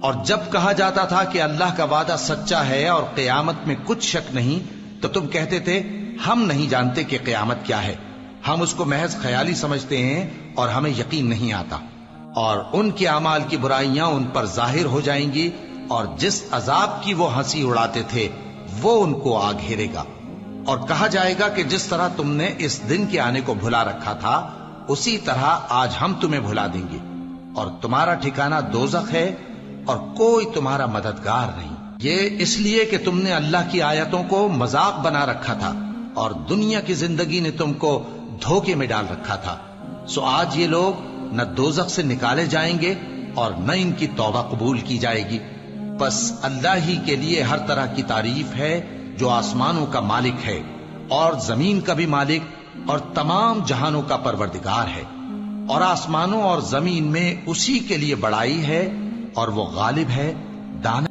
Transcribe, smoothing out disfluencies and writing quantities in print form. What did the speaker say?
اور جب کہا جاتا تھا کہ اللہ کا وعدہ سچا ہے اور قیامت میں کچھ شک نہیں، تو تم کہتے تھے ہم نہیں جانتے کہ قیامت کیا ہے، ہم اس کو محض خیالی سمجھتے ہیں اور ہمیں یقین نہیں آتا۔ اور ان کے اعمال کی برائیاں ان پر ظاہر ہو جائیں گی، اور جس عذاب کی وہ ہنسی اڑاتے تھے وہ ان کو آ گھیرے گا۔ اور کہا جائے گا کہ جس طرح تم نے اس دن کے آنے کو بھلا رکھا تھا، اسی طرح آج ہم تمہیں بھلا دیں گے، اور تمہارا ٹھکانہ دوزخ ہے اور کوئی تمہارا مددگار نہیں۔ یہ اس لیے کہ تم نے اللہ کی آیتوں کو مذاق بنا رکھا تھا، اور دنیا کی زندگی نے تم کو دھوکے میں ڈال رکھا تھا، سو آج یہ لوگ نہ دوزخ سے نکالے جائیں گے اور نہ ان کی توبہ قبول کی جائے گی۔ بس اللہ ہی کے لیے ہر طرح کی تعریف ہے، جو آسمانوں کا مالک ہے اور زمین کا بھی مالک اور تمام جہانوں کا پروردگار ہے، اور آسمانوں اور زمین میں اسی کے لیے بڑائی ہے، اور وہ غالب ہے، دانا